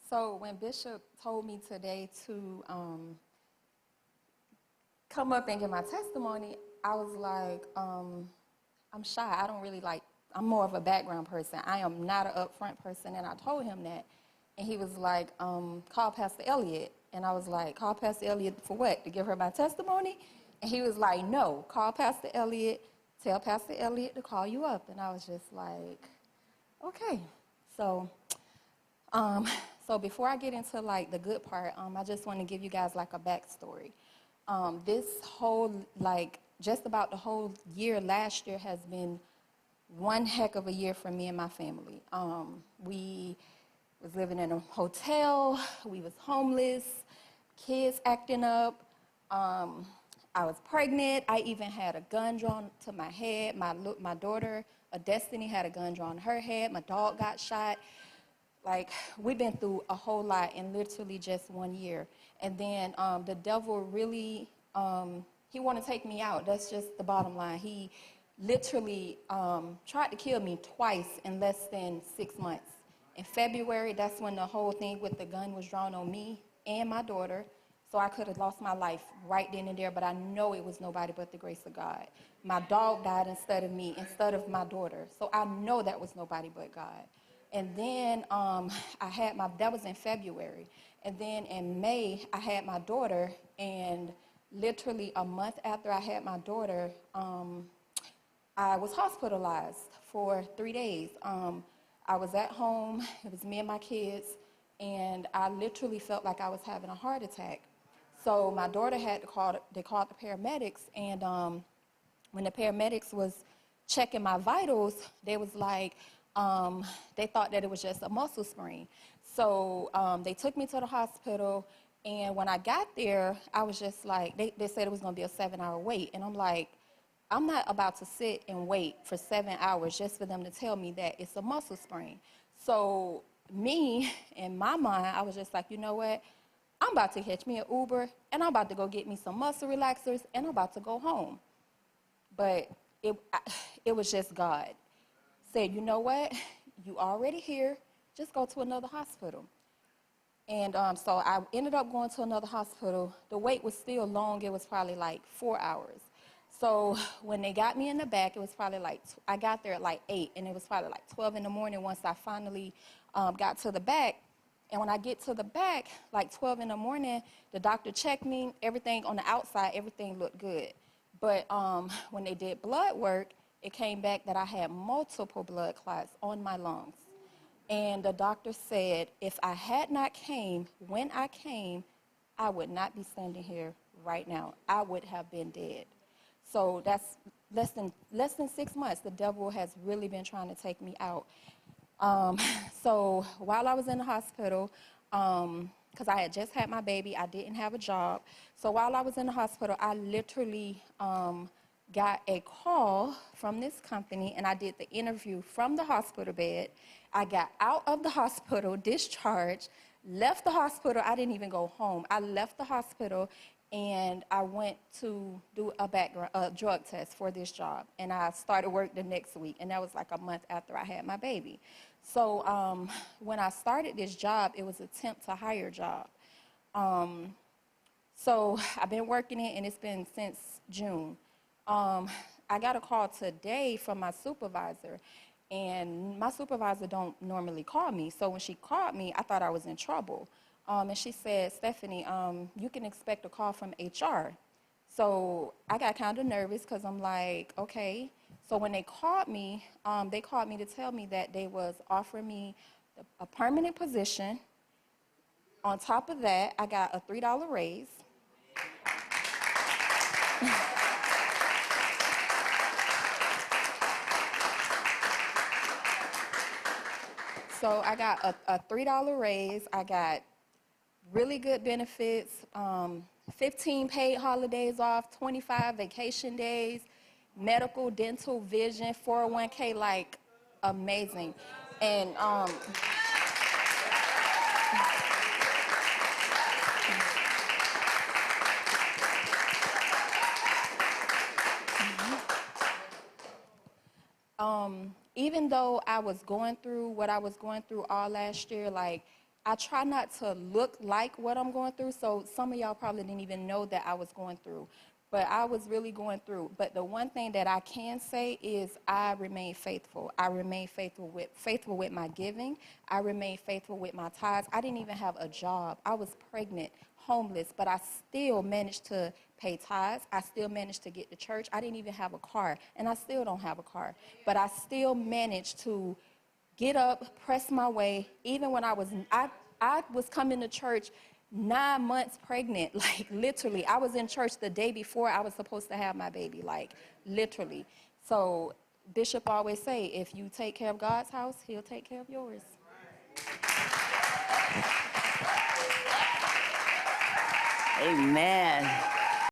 So when Bishop told me today to come up and give my testimony, I was like, I'm shy. I don't really like, I'm more of a background person. I am not an upfront person, and I told him that. And he was like, call Pastor Elliott. And I was like, call Pastor Elliott for what? To give her my testimony? And he was like, no, call Pastor Elliott, tell Pastor Elliott to call you up. And I was just like, okay. So before I get into like the good part, I just want to give you guys like a backstory. This whole, like, just about the whole year last year has been one heck of a year for me and my family. We was living in a hotel, we was homeless, kids acting up, I was pregnant, I even had a gun drawn to my head. My daughter, Destiny, had a gun drawn to her head, my dog got shot. Like, we've been through a whole lot in literally just 1 year. And then the devil really, he wanted to take me out. That's just the bottom line. He literally tried to kill me twice in less than 6 months. In February, that's when the whole thing with the gun was drawn on me and my daughter. So I could have lost my life right then and there, but I know it was nobody but the grace of God. My dog died instead of me, instead of my daughter. So I know that was nobody but God. And then that was in February. And then in May, I had my daughter, and literally a month after I had my daughter, I was hospitalized for 3 days. I was at home, it was me and my kids, and I literally felt like I was having a heart attack. So my daughter they called the paramedics, and when the paramedics was checking my vitals, they was like, they thought that it was just a muscle sprain. So they took me to the hospital, and when I got there, I was just like, they said it was going to be a 7-hour wait. And I'm like, I'm not about to sit and wait for 7 hours just for them to tell me that it's a muscle sprain. So me, in my mind, I was just like, you know what? I'm about to catch me an Uber, and I'm about to go get me some muscle relaxers, and I'm about to go home. But it was just God. Said, you know what, you already here, just go to another hospital. And so I ended up going to another hospital. The wait was still long. It was probably like 4 hours. So when they got me in the back, it was probably like, I got there at like 8, and it was probably like 12 in the morning once I finally got to the back. And when I get to the back, like 12 in the morning, the doctor checked me, everything on the outside, everything looked good. But when they did blood work, it came back that I had multiple blood clots on my lungs. And the doctor said if I had not came when I came, I would not be standing here right now. I would have been dead. So that's less than 6 months. The devil has really been trying to take me out. So while I was in the hospital, because I had just had my baby, I didn't have a job. So while I was in the hospital, I literally got a call from this company, and I did the interview from the hospital bed. I got out of the hospital, discharged, left the hospital. I didn't even go home. I left the hospital, and I went to do a drug test for this job. And I started work the next week, and that was like a month after I had my baby. So when I started this job, it was a temp to hire job. So I've been working it, and it's been since June. I got a call today from my supervisor, and my supervisor don't normally call me. So when she called me, I thought I was in trouble. And she said, Stephanie, you can expect a call from HR. So I got kind of nervous because I'm like, okay. So when they called me to tell me that they was offering me a permanent position. On top of that, I got a $3 raise. So I got a $3 raise. I got really good benefits, 15 paid holidays off, 25 vacation days, medical, dental, vision, 401k, like amazing. And even though I was going through what I was going through all last year, like, I try not to look like what I'm going through, so some of y'all probably didn't even know that I was going through. But I was really going through. But the one thing that I can say is I remain faithful. I remain faithful with my giving. I remain faithful with my tithes. I didn't even have a job. I was pregnant, homeless, but I still managed to pay tithes. I still managed to get to church. I didn't even have a car, and I still don't have a car. But I still managed to get up, press my way, even when I was coming to church 9 months pregnant, like literally. I was in church the day before I was supposed to have my baby, like literally. So Bishop always say, if you take care of God's house, he'll take care of yours. Amen.